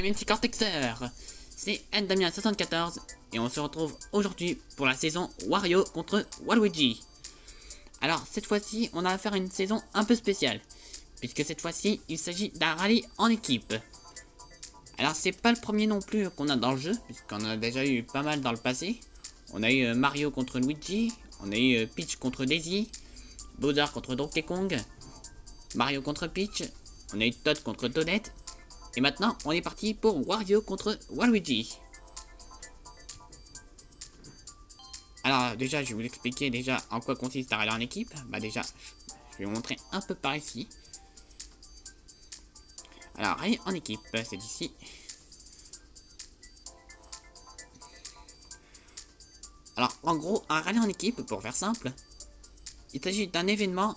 mes petits cortexeurs. C'est Damien74 et on se retrouve aujourd'hui pour la saison Wario contre Waluigi. Alors cette fois-ci on a affaire à une saison un peu spéciale, puisque cette fois-ci il s'agit d'un rallye en équipe. Alors c'est pas le premier non plus qu'on a dans le jeu, puisqu'on a déjà eu pas mal dans le passé. On a eu Mario contre Luigi, on a eu Peach contre Daisy, Bowser contre Donkey Kong, Mario contre Peach, on a eu Todd contre Toadette, et maintenant on est parti pour Wario contre Waluigi. Alors déjà je vais vous expliquer déjà en quoi consiste un rallye en équipe. Bah déjà je vais vous montrer un peu par ici. Alors rallye en équipe, c'est ici. Alors en gros un rallye en équipe, pour faire simple, il s'agit d'un événement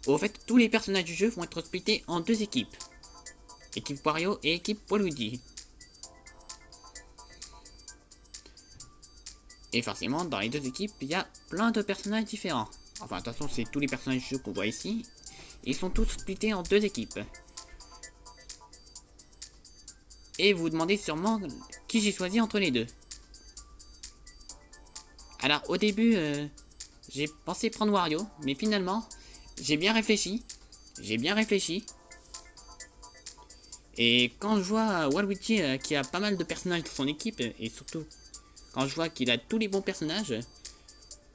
où en fait tous les personnages du jeu vont être splittés en deux équipes. Équipe Wario et équipe Waluigi. Et forcément, dans les deux équipes, il y a plein de personnages différents. Enfin, de toute façon, c'est tous les personnages du jeu qu'on voit ici. Ils sont tous splittés en deux équipes. Et vous vous demandez sûrement qui j'ai choisi entre les deux. Alors, au début, j'ai pensé prendre Wario, mais finalement, j'ai bien réfléchi. Et quand je vois Waluigi qui a pas mal de personnages dans son équipe, et surtout quand je vois qu'il a tous les bons personnages,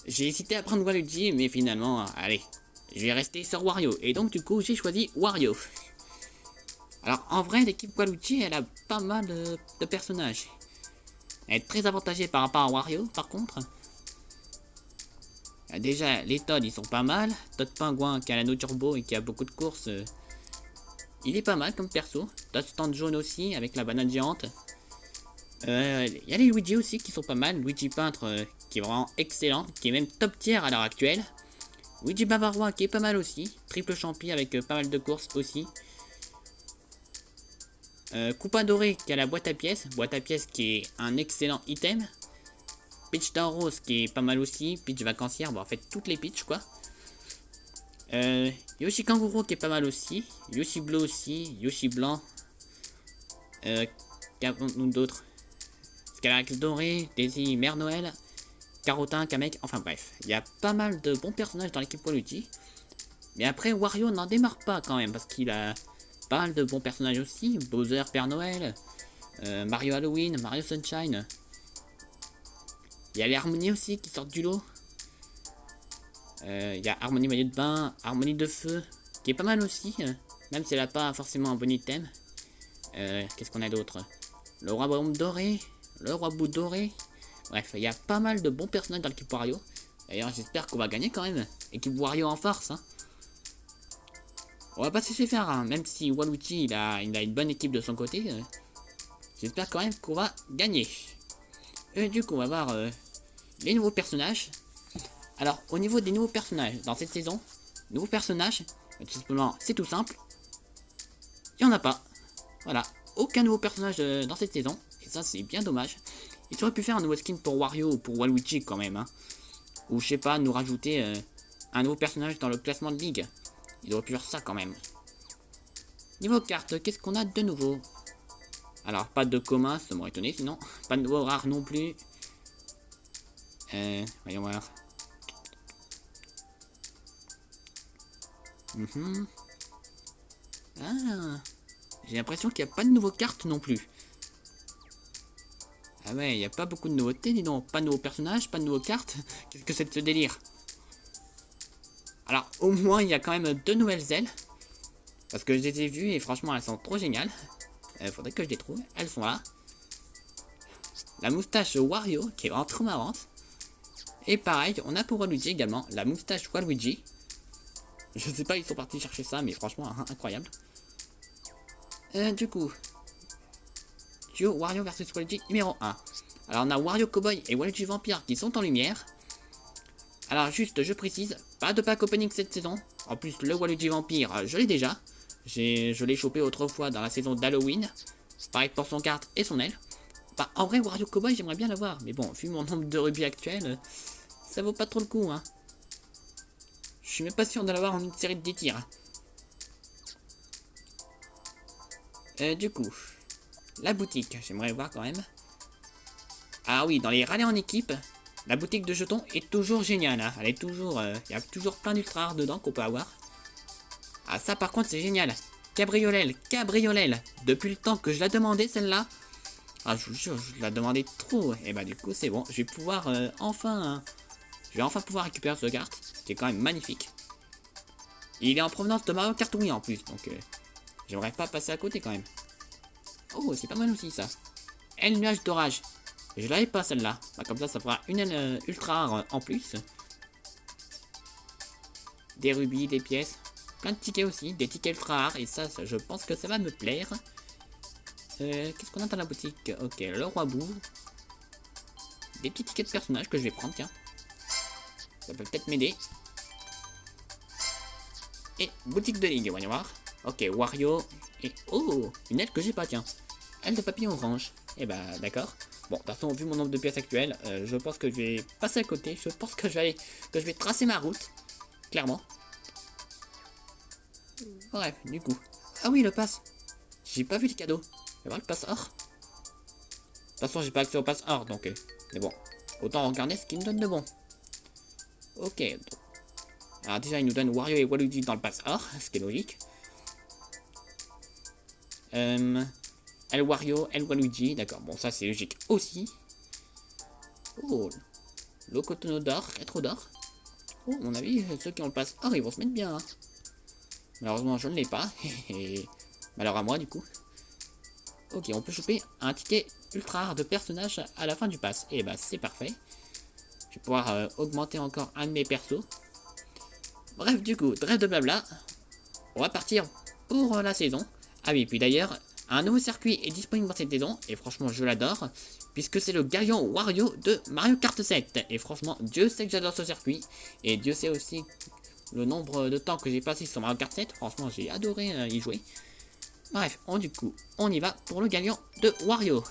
j'ai hésité à prendre Waluigi, mais finalement, allez, je vais rester sur Wario. Et donc du coup, j'ai choisi Wario. Alors en vrai, l'équipe Waluigi, elle a pas mal de personnages. Elle est très avantagée par rapport à Wario, par contre. Déjà, les Todd, ils sont pas mal. Todd Pingouin, qui a l'anneau turbo et qui a beaucoup de courses, il est pas mal comme perso. Todd Stand jaune aussi, avec la banane géante. Il y a les Luigi aussi qui sont pas mal. Luigi peintre qui est vraiment excellent, qui est même top tier à l'heure actuelle. Luigi bavarois qui est pas mal aussi. Triple champi avec pas mal de courses aussi. Coupin doré qui a la boîte à pièces qui est un excellent item. Peach rose qui est pas mal aussi. Peach vacancière, bon en fait toutes les Peach quoi. Yoshi kangourou qui est pas mal aussi. Yoshi bleu aussi. Yoshi blanc. Qu'avons-nous d'autres? Scalax doré, Daisy, Mère Noël, Carotin, Kamek, enfin bref. Il y a pas mal de bons personnages dans l'équipe Waluigi. Mais après, Wario n'en démarre pas quand même, parce qu'il a pas mal de bons personnages aussi. Bowser, Père Noël, Mario Halloween, Mario Sunshine. Il y a les Harmony aussi qui sortent du lot. Il y a Harmony maillot de bain, Harmony de feu, qui est pas mal aussi, même si elle n'a pas forcément un bon item. Qu'est-ce qu'on a d'autre? Le roi bombe doré, le roi bout doré. Bref, il y a pas mal de bons personnages dans l'équipe Wario. D'ailleurs, j'espère qu'on va gagner quand même. Équipe Wario en force. Hein. On va pas se laisser faire, hein. Même si Waluigi il a une bonne équipe de son côté. J'espère quand même qu'on va gagner. Et du coup, on va voir les nouveaux personnages. Alors, au niveau des nouveaux personnages dans cette saison, nouveaux personnages, tout simplement, c'est tout simple. Il n'y en a pas. Voilà, aucun nouveau personnage dans cette saison. Et ça, c'est bien dommage. Ils auraient pu faire un nouveau skin pour Wario ou pour Waluigi quand même. Hein. Ou je sais pas, nous rajouter un nouveau personnage dans le classement de ligue. Ils auraient pu faire ça quand même. Niveau carte, qu'est-ce qu'on a de nouveau? Alors, pas de commun, ça m'aurait étonné sinon. Pas de nouveau rare non plus. Voyons voir. Ah, j'ai l'impression qu'il n'y a pas de nouveaux cartes non plus. Ah ouais, il n'y a pas beaucoup de nouveautés, dis donc. Pas de nouveaux personnages, pas de nouveaux cartes. Qu'est-ce que c'est de ce délire? Alors, au moins, il y a quand même deux nouvelles ailes. Parce que je les ai vues et franchement, elles sont trop géniales. Faudrait que je les trouve. Elles sont là. La moustache Wario, qui est vraiment trop marrante. Et pareil, on a pour Waluigi également la moustache Waluigi. Je sais pas, ils sont partis chercher ça, mais franchement, incroyable. Du coup, duo Wario vs Waluigi numéro 1. Alors on a Wario Cowboy et Waluigi Vampire qui sont en lumière. Alors juste je précise, pas de pack opening cette saison. En plus le Waluigi Vampire je l'ai déjà. Je l'ai chopé autrefois dans la saison d'Halloween. Pareil pour son carte et son aile. Bah en vrai Wario Cowboy j'aimerais bien l'avoir. Mais bon vu mon nombre de rubis actuel, ça vaut pas trop le coup hein. Je suis même pas sûr de l'avoir en une série de 10 tirs. Du coup, la boutique. J'aimerais voir quand même. Ah oui, dans les rallyes en équipe, la boutique de jetons est toujours géniale. Hein. Elle est toujours, il y a toujours plein d'ultra rares dedans qu'on peut avoir. Ah ça par contre c'est génial. Cabriolel, cabriolel. Depuis le temps que je la demandais celle-là. Ah je vous jure, je la demandais trop. Et bah du coup c'est bon. Je vais pouvoir enfin... je vais enfin pouvoir récupérer ce carte. C'est quand même magnifique. Et il est en provenance de Mario Kart Wii en plus. Donc j'aimerais pas passer à côté quand même. Oh c'est pas mal aussi ça. Et le nuage d'orage. Je l'avais pas celle-là. Bah, comme ça fera une ultra rare en plus. Des rubis, des pièces. Plein de tickets aussi, des tickets ultra rares, et ça, je pense que ça va me plaire. Qu'est-ce qu'on a dans la boutique? Ok, le roi boue. Des petits tickets de personnages que je vais prendre, tiens. Ça peut peut-être m'aider. Et boutique de ligue, voyons voir. Ok, Wario. Et oh, une aile que j'ai pas, tiens. Aile de papillon orange. Et bah, d'accord. Bon, de toute façon, vu mon nombre de pièces actuelles, je pense que je vais passer à côté. Je pense que je vais tracer ma route. Clairement. Bref, du coup. Ah oui, le pass. J'ai pas vu les cadeaux. Je vais voir le pass or. De toute façon, j'ai pas accès au pass or, donc... mais bon. Autant regarder ce qu'il me donne de bon. Ok. Donc. Alors déjà, il nous donne Wario et Waluigi dans le pass or, ce qui est logique. El Wario, El Waluigi. D'accord, bon, ça c'est logique aussi. Oh. Locotono d'or, rétro d'or. Oh, à mon avis, ceux qui ont le pass or, ils vont se mettre bien. Hein. Malheureusement, je ne l'ai pas. Malheur à moi, du coup. Ok, on peut choper un ticket ultra rare de personnage à la fin du pass. Et bah, c'est parfait. Je vais pouvoir augmenter encore un de mes persos. Bref, du coup, trêve de blabla. On va partir pour la saison. Ah oui, puis d'ailleurs, un nouveau circuit est disponible dans cette saison. Et franchement, je l'adore. Puisque c'est le Galion Wario de Mario Kart 7. Et franchement, Dieu sait que j'adore ce circuit. Et Dieu sait aussi le nombre de temps que j'ai passé sur Mario Kart 7. Franchement, j'ai adoré y jouer. Bref, du coup, on y va pour le Galion de Wario.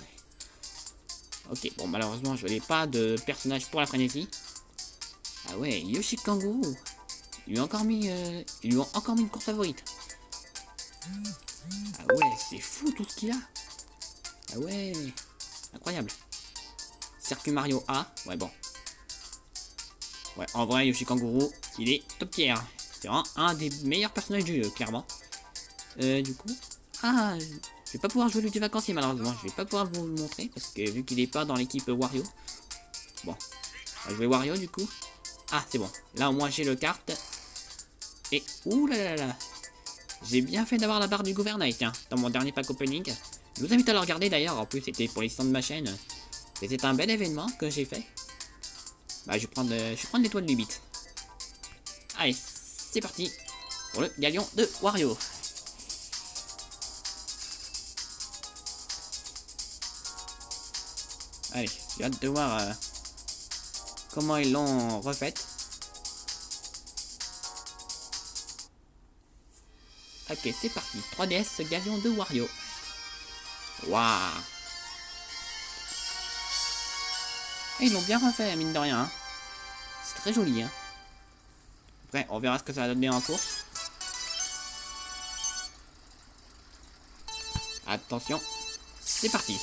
Ok, bon, malheureusement, je n'ai pas de personnage pour la frénésie. Ah ouais, Yoshi Kangourou. Ils lui ont encore mis une course favorite. Ah ouais, c'est fou tout ce qu'il a. Ah ouais, incroyable. Circuit Mario A, ouais bon. Ouais, en vrai, Yoshi Kangourou, il est top tier. C'est vraiment un des meilleurs personnages du jeu, clairement. Du coup... Ah, je vais pas pouvoir jouer du vacancier malheureusement. Je vais pas pouvoir vous le montrer parce que vu qu'il est pas dans l'équipe Wario. Bon, on va jouer Wario du coup. Ah, c'est bon. Là au moins j'ai le carte. Et ouh là là là. J'ai bien fait d'avoir la barre du gouvernail, tiens, dans mon dernier pack opening. Je vous invite à le regarder d'ailleurs. En plus, c'était pour les stands de ma chaîne. C'était un bel événement que j'ai fait. Bah, je vais prendre l'étoile du bit. Allez, c'est parti pour le Galion de Wario. Allez, j'ai hâte de voir comment ils l'ont refaite. Ok, c'est parti. 3DS Galion de Wario. Waouh. Ils l'ont bien refait, mine de rien. Hein. C'est très joli. Hein. Après, on verra ce que ça va donner en course. Attention. C'est parti.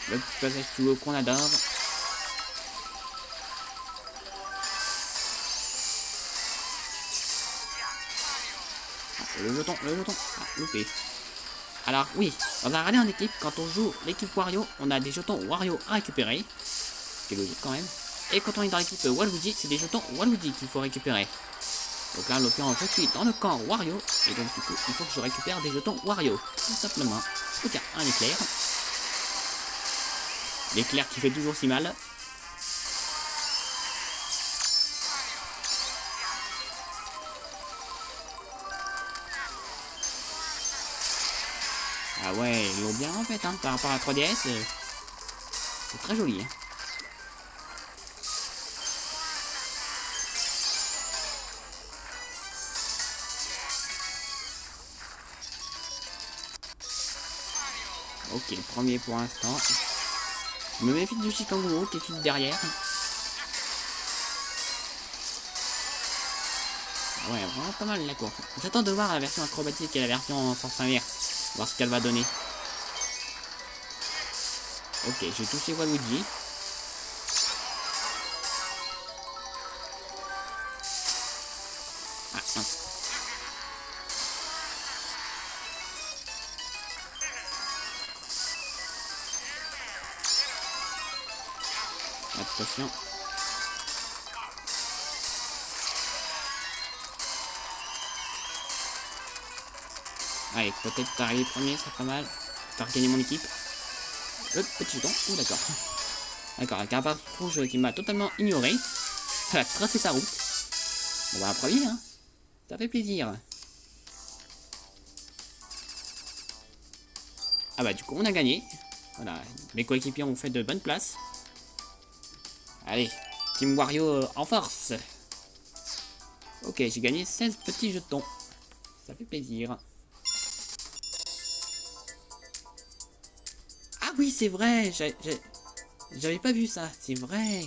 Le petit passage sous l'eau qu'on adore. Le jeton. Ah, loupé. Alors oui, dans un rallye en équipe, quand on joue l'équipe Wario, on a des jetons Wario à récupérer. Ce qui est logique quand même. Et quand on est dans l'équipe Waluigi, c'est des jetons Waluigi qu'il faut récupérer. Donc là, en l'occurrence, je suis dans le camp Wario. Et donc du coup, il faut que je récupère des jetons Wario. Tout simplement. Oh tiens, un éclair. L'éclair qui fait toujours si mal. Ah ouais, ils l'ont bien en fait, hein, par rapport à 3DS. C'est très joli. Hein. Ok, premier pour l'instant. Je me méfie de Yoshi Kangourou qui est juste derrière. Ouais, vraiment pas mal la course. J'attends de voir la version acrobatique et la version en sens inverse. Voir ce qu'elle va donner. Ok, j'ai touché Waluigi. Ah, mince. Attention. Allez, peut-être arriver premier, c'est pas mal. Faire gagner mon équipe. Le petit jeton. Ouh, d'accord. D'accord, la carapace rouge qui m'a totalement ignoré. Elle a tracé sa route. Bon, bah, premier, hein. Ça fait plaisir. Ah bah, du coup, on a gagné. Voilà, mes coéquipiers ont fait de bonnes places. Allez, Team Wario en force. Ok, j'ai gagné 16 petits jetons. Ça fait plaisir. Ah oui, c'est vrai. J'avais pas vu ça. C'est vrai.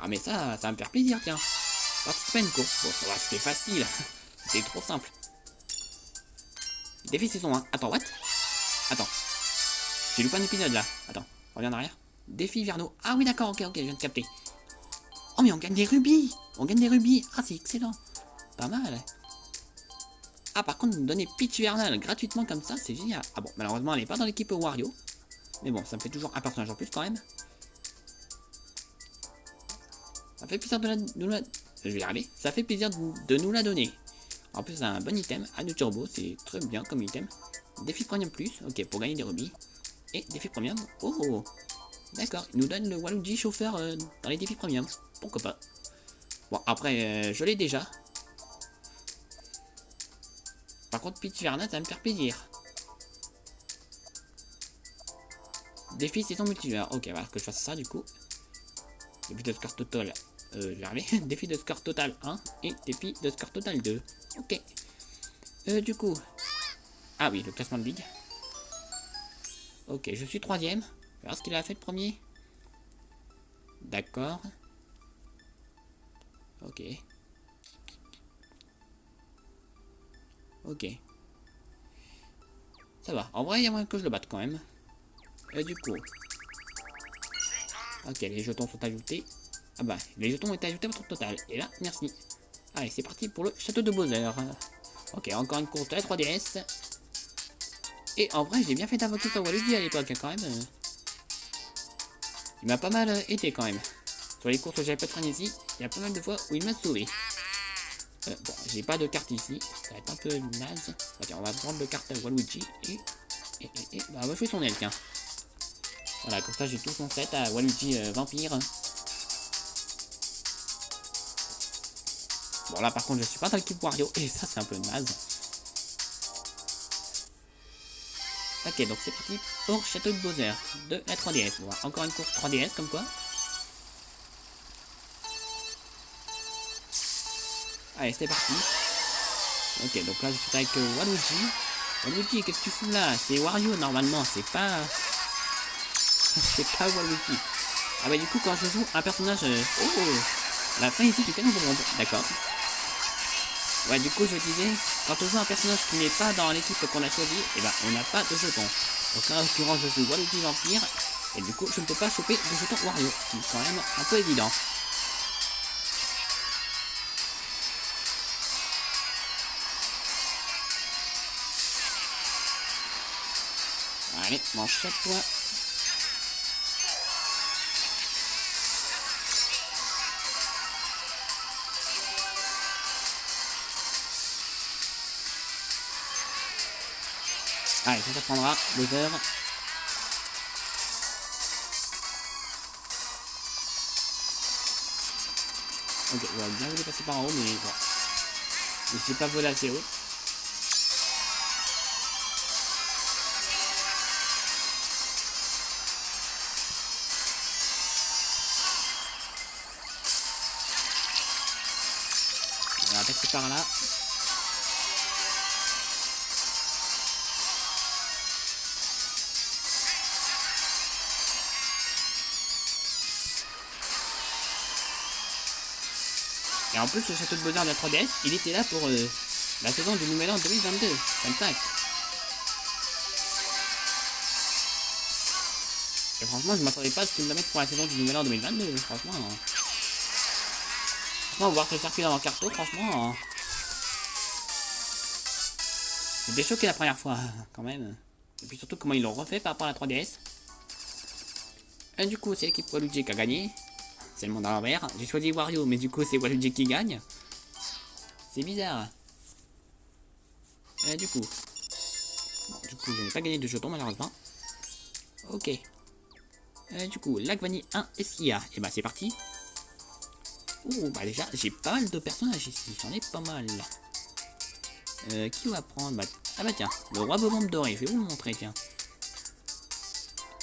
Ah mais ça va me faire plaisir, tiens. Participer à une course. Bon, ça va, c'était facile. C'était trop simple. Défi saison 1. Attends, what? Attends. J'ai loupé un épisode là. Attends, reviens en arrière. Défi Verno. Ah oui, d'accord, ok, je viens de capter. Oh mais on gagne des rubis. On gagne des rubis. Ah, c'est excellent. Pas mal. Ah, par contre, nous donner Peach Vernal gratuitement comme ça, c'est génial. Ah bon, malheureusement, elle n'est pas dans l'équipe Wario. Mais bon, ça me fait toujours un personnage en plus quand même. Ça fait plaisir de nous la... Je vais y arriver. Ça fait plaisir de nous la donner. En plus, c'est un bon item. À de turbo, c'est très bien comme item. Défi premium plus. Ok, pour gagner des rubis. Et défi premium. Oh, d'accord. Il nous donne le Waluigi chauffeur dans les défis premium. Pourquoi pas. Bon, après, je l'ai déjà. Par contre, Peach Vernal, ça va me faire plaisir. Défi saison multijoueur. Ok, voilà, que je fasse ça du coup. Défi de score total. Je vais arriver. Défi de score total 1 et défi de score total 2. Ok. Du coup. Ah oui, le classement de ligue. Ok, je suis troisième. On va voir ce qu'il a fait le premier. D'accord. Ok. Ok. Ça va. En vrai, il y a moyen que je le batte quand même. Du coup. Ok, les jetons sont ajoutés. Ah bah, les jetons ont été ajoutés à votre total. Et là, merci. Allez, c'est parti pour le château de Bowser. Ok, encore une course de la 3DS. Et en vrai, j'ai bien fait d'invoquer sur Waluigi à l'époque, quand même. Il m'a pas mal aidé, quand même. Sur les courses que j'avais pas traîné ici, il y a pas mal de fois où il m'a sauvé. Bon, j'ai pas de carte ici. Ça va être un peu naze. Ok, on va prendre le carte à Waluigi. Bah, on va jouer son aile, tiens. Voilà, comme ça, j'ai tout son set à Waluigi Vampire. Bon, là, par contre, je suis pas dans l'équipe Wario. Et ça, c'est un peu naze. Ok, donc c'est parti pour Château de Bowser de la 3DS. Bon, encore une course 3DS, comme quoi. Allez, c'est parti. Ok, donc là, je suis avec Waluigi. Waluigi, qu'est-ce que tu fous là? C'est Wario, normalement, c'est pas... c'est pas Waluigi. Ah bah du coup, quand je joue un personnage... Oh, la fin ici du canon bombe. D'accord. Ouais, du coup, je disais, quand on joue un personnage qui n'est pas dans l'équipe qu'on a choisi, et ben on n'a pas de jetons. Donc là, en l'occurrence, je joue Waluigi Vampire, et du coup, je ne peux pas choper de jetons Wario, ce qui est quand même un peu évident. Allez, manchette-toi. Allez, ça prendra 2 heures. Ok, ouais, bien voulu passer par en haut, mais bon. Je sais pas voler assez haut. On va passer par là. Et en plus, le château de Bowser de la 3DS, il était là pour la saison du Nouvel An 2022. Fun fact. Et franchement, je m'attendais pas à ce qu'ils me le mettent pour la saison du Nouvel An 2022. Franchement, voir ce circuit dans le carton, franchement, j'étais choqué la première fois, quand même. Et puis surtout, comment ils l'ont refait par rapport à la 3DS. Et du coup, c'est l'équipe Waluigi qui a gagné. C'est le monde à l'envers. J'ai choisi Wario, mais du coup, c'est Waluigi qui gagne. C'est bizarre. Du coup, je n'ai pas gagné de jetons, malheureusement. Ok. Du coup, Lagvani 1 SIA. Et bah, c'est parti. Ouh, bah déjà, j'ai pas mal de personnages ici. J'en ai pas mal. Qui va prendre ah bah tiens, le roi Bobombe doré. Je vais vous le montrer, tiens.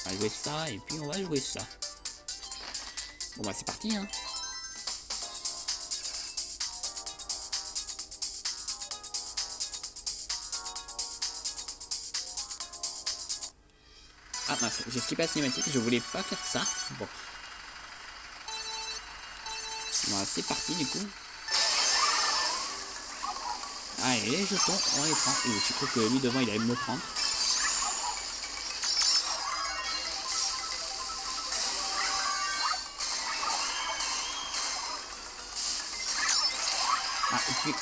On va jouer ça, et puis on va jouer ça. Bon bah c'est parti, hein. Ah mince, j'ai skippé la cinématique, je voulais pas faire ça. Bon. Voilà, c'est parti du coup. Allez, les jetons, on les prend. Ouh, je crois que lui devant il allait me prendre. Ah, et puis...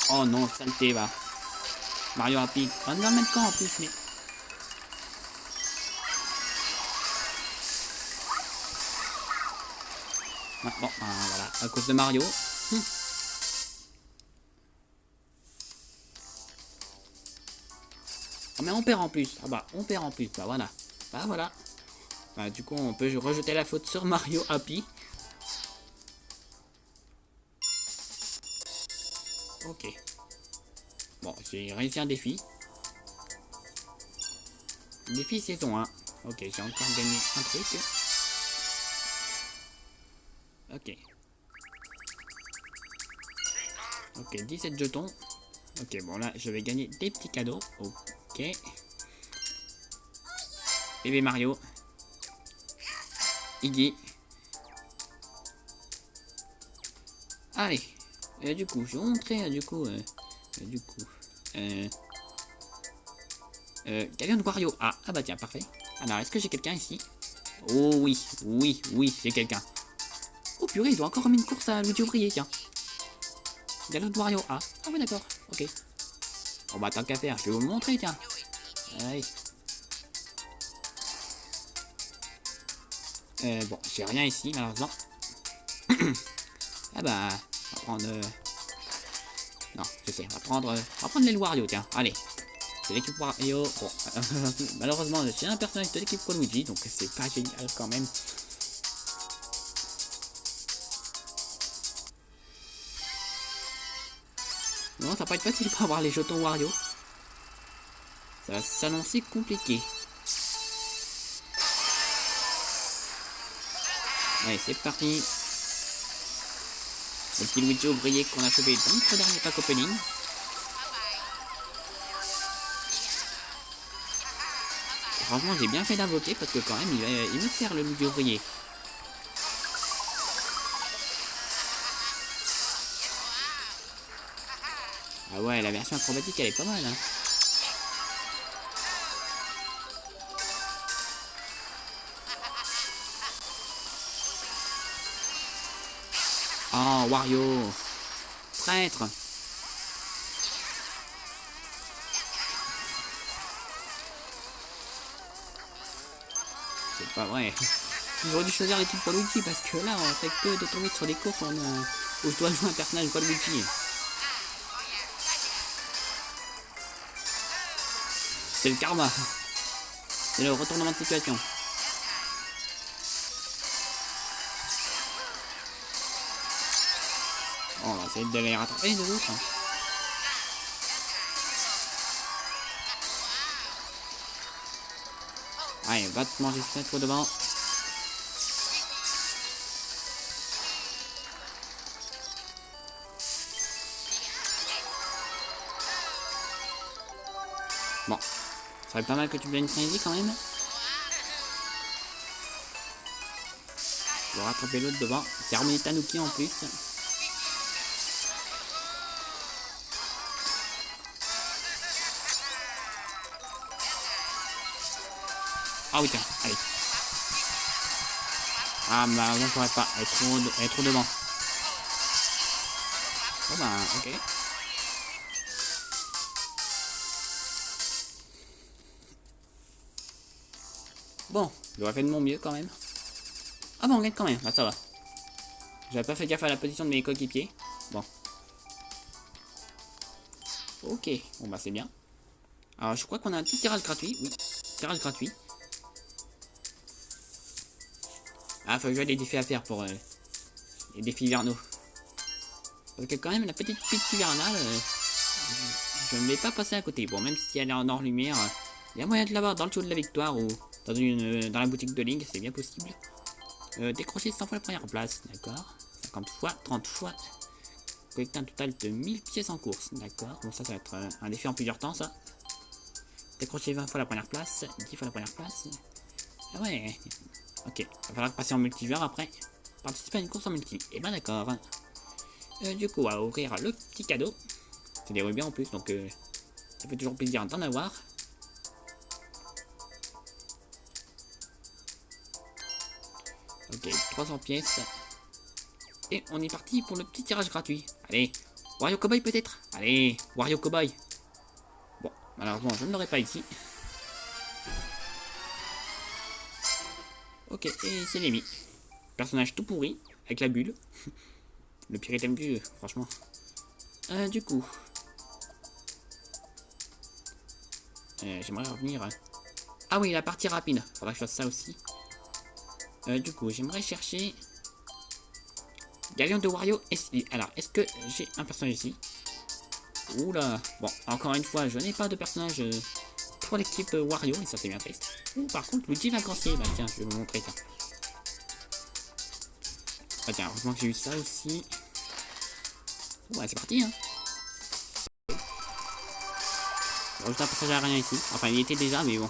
Oh non, saleté, va. Mario Happy. On va mettre quand en plus, mais... Ah, bon, voilà, à cause de Mario. Oh, mais on perd en plus. Ah bah, on perd en plus. Bah voilà. Bah voilà. Bah du coup, on peut rejeter la faute sur Mario Happy. Ok. Bon, j'ai réussi un défi. Défi saison 1. Ok, j'ai encore gagné un truc. Ok. Ok, 17 jetons. Ok, bon là, je vais gagner des petits cadeaux. Ok. Bébé Mario. Iggy. Allez. Du coup, je vais vous montrer, Galion de Wario. Ah bah tiens, parfait. Alors, est-ce que j'ai quelqu'un ici? Oh oui, oui, j'ai quelqu'un. Oh purée, ils ont encore mis une course à Luigi Ouvrier, tiens. Galion de Wario. Ah oui, d'accord, ok. Bon bah tant qu'à faire, je vais vous le montrer, tiens. Allez. Bon, j'ai rien ici, malheureusement. Ah bah, on va prendre... Non, je sais, on va prendre les Wario, tiens. Allez. C'est l'équipe Wario. Bon, malheureusement, j'ai un personnage de l'équipe Waluigi, donc c'est pas génial quand même. Non, ça va pas être facile pour avoir les jetons Wario. Ça va s'annoncer compliqué. Allez, c'est parti. Le petit Luigi Ouvrier qu'on a chopé dans notre dernier pack opening. Franchement, j'ai bien fait d'invoquer parce que quand même, il me sert le Luigi Ouvrier. Ah ouais, la version acrobatique, elle est pas mal, hein. Oh, Wario. Traître. C'est pas vrai. J'aurais dû choisir l'équipe Waluigi parce que là, on fait que de tomber sur des courses où je dois jouer un personnage Waluigi. C'est le karma. C'est le retournement de situation. Bon, on va essayer de les rattraper les autres. Allez, va te manger cette fois devant. Bon, ça serait pas mal que tu me donnes une frénésie quand même. Je vais rattraper l'autre devant. C'est Harmony Tanuki en plus. Ah oui, tiens, allez. Ah, bah non, je pourrais pas. Elle est trop devant. Bon, bah, ok. Bon, j'aurais fait de mon mieux quand même. Ah bon, on gagne quand même. Bah, ça va. J'avais pas fait gaffe à la position de mes coéquipiers. Bon. Ok, bon, bah, c'est bien. Alors, je crois qu'on a un petit tirage gratuit. Oui, tirage gratuit. Ah, faut que je vois des défis à faire pour les défis hivernaux. Parce que quand même, la petite piste hivernale, je ne vais pas passer à côté. Bon, même si elle est en hors lumière, il y a moyen de l'avoir dans le show de la victoire ou dans la boutique de Link, c'est bien possible. Décrocher 100 fois la première place, d'accord. 50 fois, 30 fois. Collecter un total de 1000 pièces en course, d'accord. Bon, ça va être un défi en plusieurs temps, ça. Décrocher 20 fois la première place, 10 fois la première place. Ah ouais. Ok, il va falloir passer en multijoueur après. Participer à une course en multi. Et ben d'accord. Du coup, on va ouvrir le petit cadeau. C'est des rubis en plus, donc ça fait toujours plaisir d'en avoir. Ok, 300 pièces. Et on est parti pour le petit tirage gratuit. Allez, Wario Cowboy peut-être. Allez, Wario Cowboy. Bon, malheureusement, je ne l'aurai pas ici. Ok, et c'est Lemmy. Personnage tout pourri, avec la bulle. Le pire item du jeu, franchement. Du coup, j'aimerais revenir. Ah oui, la partie rapide. Faudra que je fasse ça aussi. Du coup, j'aimerais chercher Galion de Wario SI. Alors, est-ce que j'ai un personnage ici? Oula. Bon, encore une fois, je n'ai pas de personnage pour l'équipe Wario, et ça c'est bien triste. Ou par contre, Luigi Lagrancier. Bah tiens, je vais vous montrer ça. Ah tiens, heureusement que j'ai eu ça aussi. Bon, bah c'est parti, hein. Bon, juste un passage aérien ici. Enfin, il y était déjà, mais bon.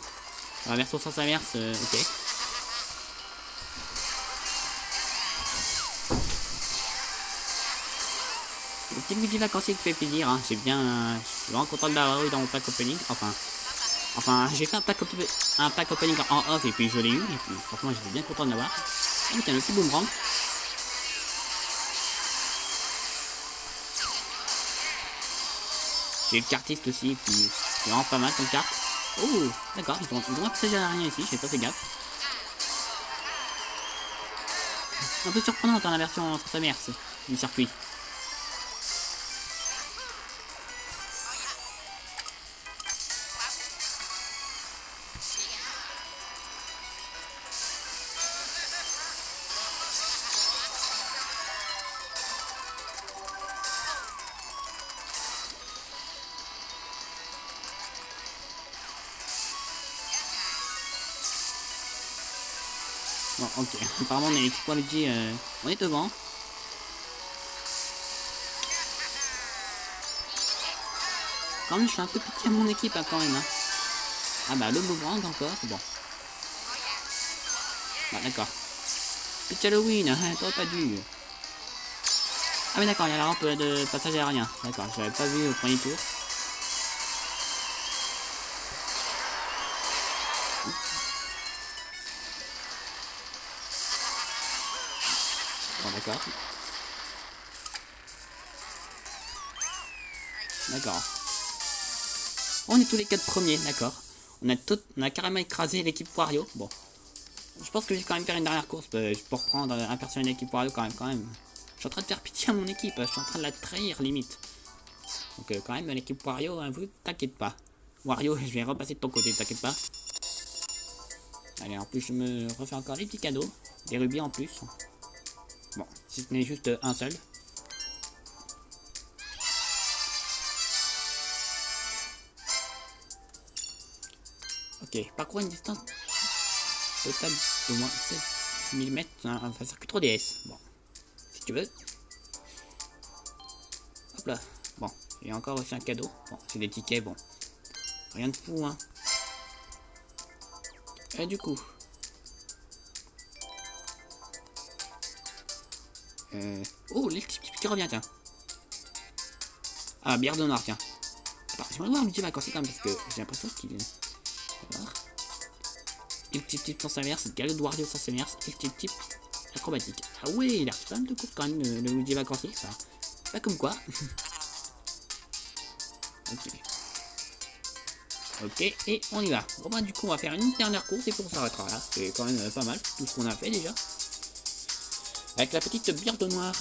La version sans inverse, ok. Le petit Luigi Lagrancier qui fait plaisir, hein. J'ai bien. Je suis vraiment content de l'avoir eu dans mon pack opening. Enfin, j'ai fait un pack opening en off et puis je l'ai eu. Et puis franchement, j'étais bien content de l'avoir. Ah, tiens, le petit boomerang. J'ai eu le cartiste aussi, et puis c'est vraiment pas mal comme carte. Oh, d'accord, ils ont un passage aérien ici, j'ai pas fait gaffe. Un peu surprenant dans la version sur sa mère du circuit. Bon, ok. Apparemment, on est l'équipe Luigi, on est devant. Quand même, je suis un peu pitié à mon équipe, hein, quand même. Hein. Ah bah, le boomerang encore. Bon. Bah, d'accord. Pitch Halloween, hein, t'aurais pas dû. Ah, mais d'accord, il y a la rampe de passage aérien. D'accord, je l'avais pas vu au premier tour. Bon, d'accord. D'accord. On est tous les 4 premiers, d'accord. On a carrément écrasé l'équipe Wario. Bon. Je pense que je vais quand même faire une dernière course pour prendre un personnage de l'équipe Wario quand même. Je suis en train de faire pitié à mon équipe, je suis en train de la trahir limite. Donc quand même l'équipe Wario, hein, vous t'inquiète pas. Wario, je vais repasser de ton côté, t'inquiète pas. Allez, en plus je me refais encore les petits cadeaux. Des rubis en plus. Bon, si ce n'est juste un seul. Ok, parcours une distance totale d'au moins 16 mm, un circuit 3DS. Bon, si tu veux. Hop là. Bon, il y a encore aussi un cadeau. Bon, c'est des tickets, bon. Rien de fou, hein. Et du coup... Oh, le petit qui revient, tiens. Ah, bière de noir, tiens. Attends, j'aimerais voir Luigi vacances quand même, parce que j'ai l'impression qu'il... On va voir. Et le petit type sans inverse, galop de Wario sans inverse, et le petit type acrobatique. Ah ouais, il a reçu pas mal de courses quand même, le Luigi vacancier. Enfin, pas comme quoi. Ok. Ok, et on y va. Bon bah du coup on va faire une dernière course et puis on s'arrêtera là. C'est quand même pas mal, tout ce qu'on a fait déjà. Avec la petite bière de noir.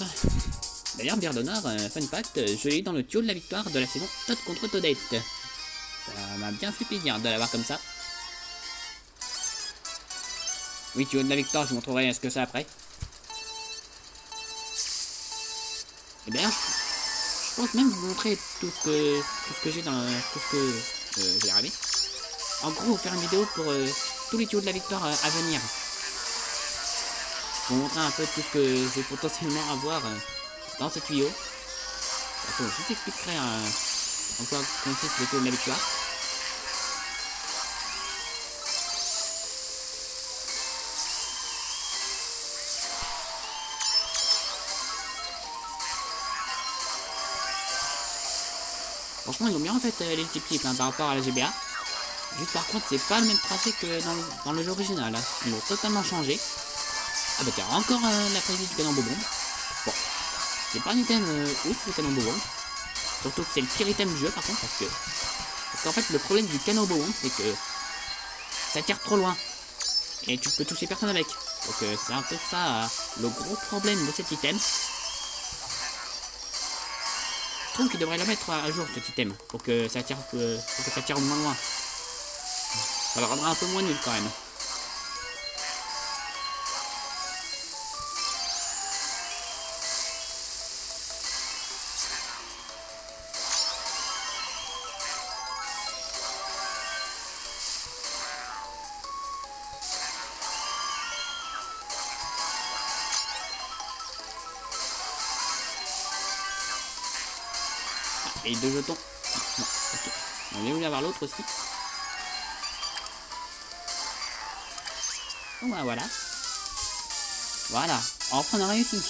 D'ailleurs, bière de noir, fun fact, je l'ai eu dans le tuyau de la victoire de la saison Todd contre Toadette. Ça m'a bien fait plaisir de l'avoir comme ça. Oui, tuyau de la victoire, je vous montrerai ce que c'est après. Et d'ailleurs, je pense même vous montrer tout ce que j'ai dans... tout ce que j'ai ramené. En gros, faire une vidéo pour tous les tuyaux de la victoire à venir. Pour vous montrer un peu tout ce que je vais potentiellement avoir dans ce tuyau. Je vous expliquerai en quoi consiste le tuyau de la victoire. Franchement, ils ont bien fait les types hein, par rapport à la GBA. Juste par contre, c'est pas le même tracé que dans le jeu original. Hein. Ils l'ont totalement changé. Ah bah tiens, encore la prise du canon bombe. Bon, c'est pas un item ouf le canon bombe. Surtout que c'est le pire item du jeu par contre parce qu'en fait le problème du canon bombe c'est que ça tire trop loin. Et tu peux toucher personne avec. Donc c'est un peu ça le gros problème de cet item. Je trouve qu'il devrait le mettre à jour cet item pour que ça tire moins loin. Ça le rendra un peu moins nul quand même. Et 2 jetons. Non, ok. On va voulu avoir l'autre aussi. Bon bah voilà. Voilà. Enfin on a réussi.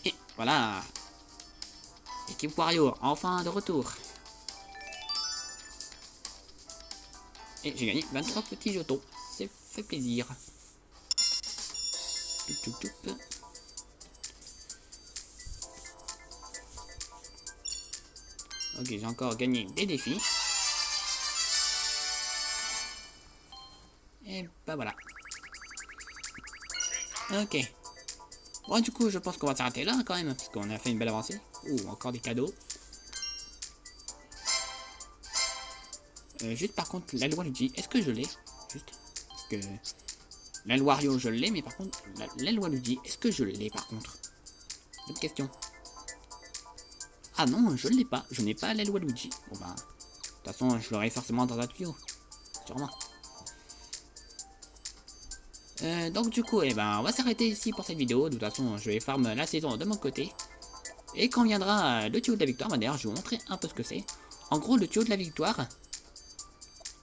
Et voilà. Équipe Wario, enfin de retour. Et j'ai gagné 23 petits jetons. C'est fait plaisir. Ok, j'ai encore gagné des défis. Et bah voilà. Ok. Bon, du coup, je pense qu'on va s'arrêter là quand même, parce qu'on a fait une belle avancée. Ouh, encore des cadeaux. Juste par contre, la loi Luigi, est-ce que je l'ai? Juste. Parce que l'aile Wario, je l'ai, mais par contre, l'aile Luigi, est-ce que je l'ai par contre? Bonne question. Ah non, je ne l'ai pas. Je n'ai pas l'aile Luigi. Bon bah, de toute façon, je l'aurai forcément dans un tuyau. Sûrement. Donc du coup, eh ben, on va s'arrêter ici pour cette vidéo. De toute façon, je vais farm la saison de mon côté. Et quand viendra le tuyau de la victoire, bah, d'ailleurs, je vais vous montrer un peu ce que c'est. En gros, le tuyau de la victoire,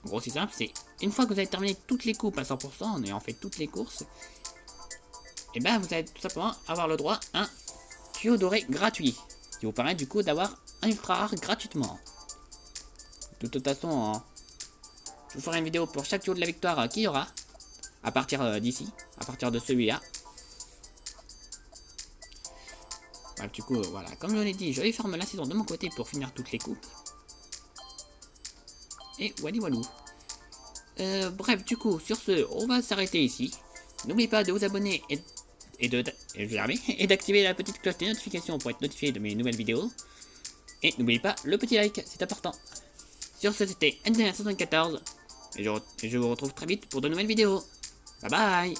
en gros, c'est simple, c'est une fois que vous avez terminé toutes les coupes à 100%, en ayant fait toutes les courses, et ben, vous allez tout simplement avoir le droit à un tuyau doré gratuit. Qui vous permet du coup d'avoir un ultra rare gratuitement. De toute façon, je vous ferai une vidéo pour chaque tuyau de la victoire qu'il y aura. À partir d'ici, à partir de celui-là. Bref, du coup, voilà, comme je l'ai dit, je vais farm la saison de mon côté pour finir toutes les coupes. Et wally walou. Bref, du coup, sur ce, on va s'arrêter ici. N'oubliez pas de vous abonner et d'activer la petite cloche des notifications pour être notifié de mes nouvelles vidéos. Et n'oubliez pas le petit like, c'est important. Sur ce, c'était NDR74. Et je vous retrouve très vite pour de nouvelles vidéos. Bye bye.